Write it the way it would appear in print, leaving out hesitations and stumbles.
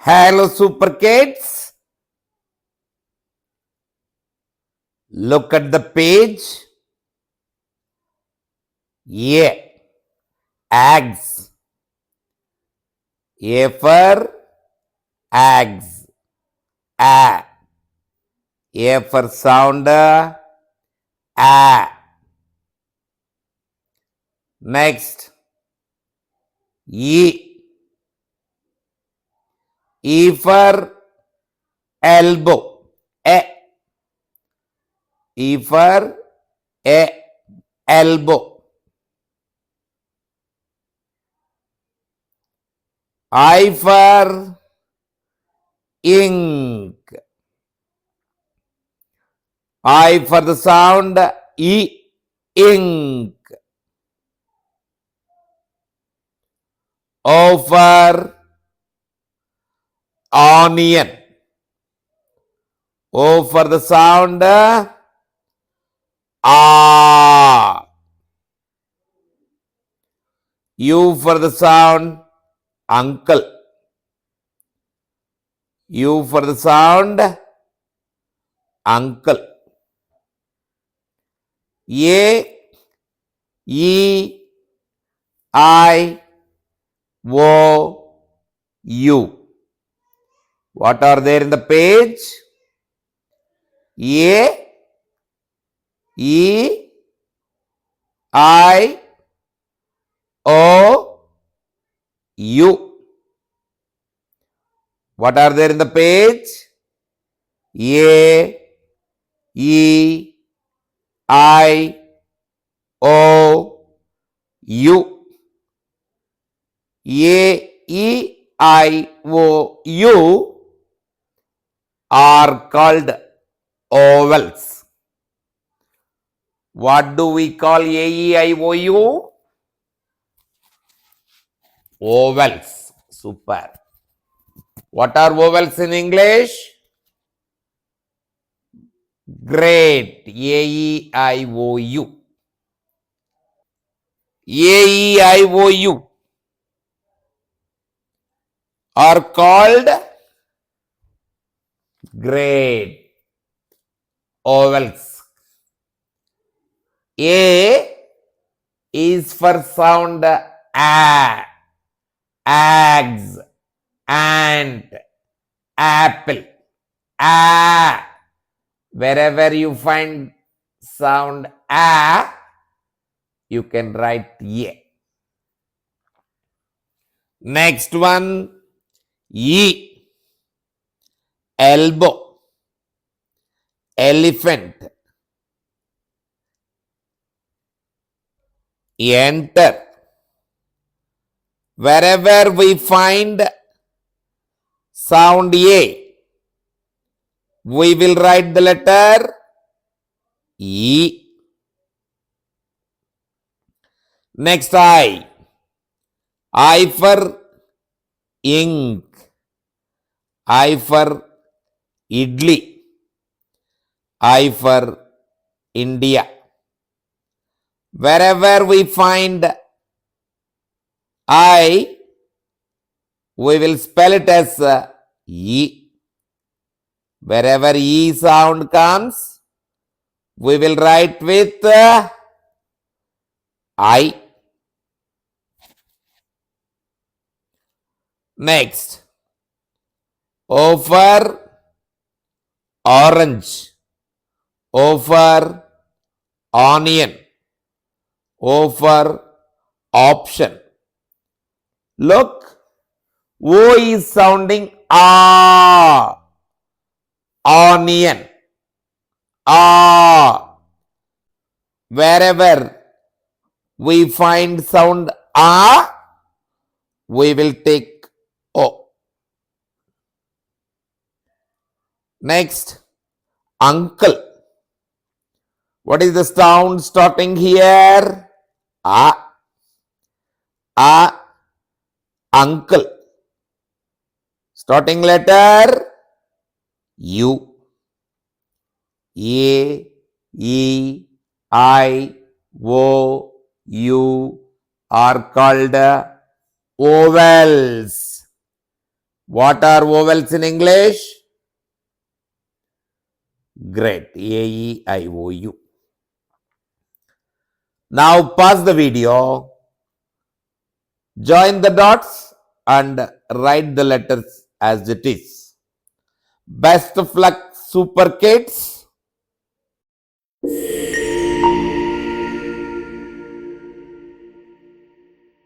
Hello, super kids. Look at the page. A. Eggs. A for eggs. A. A for sound. A. Next. E. E for elbow. A. E for elbow. I for ink. I for the sound E. Ink. O for onion. O for the sound ah. U for the sound uncle. U for the sound uncle. A, E, I, O, U. What are there in the page? A, E, I, O, U. What are there in the page? A, E, I, O, U. A, E, I, O, U are called vowels. What do we call A, E, I, O, U? Vowels. Super. What are vowels in English? Great. A, E, I, O, U. A, E, I, O, U are called great vowels. A is for sound a, eggs, ant, apple. A. Wherever you find sound a, you can write a. Next one, E. Elbow, elephant, enter. Wherever we find sound A, we will write the letter E. Next I. I for ink. I for idli. I for India. Wherever we find I, we will spell it as E. Wherever E sound comes, we will write with I. Next, O for orange. O for onion. O for option. Look, O is sounding ah. Onion. Ah. Wherever we find sound ah, we will take O. Next, uncle. What is the sound starting here? A. A. Uncle. Starting letter U. A, E, I, O, U are called vowels. What are vowels in English? Great. A, E, I, O, U. Now pause the video, join the dots and write the letters as it is. Best of luck, super kids.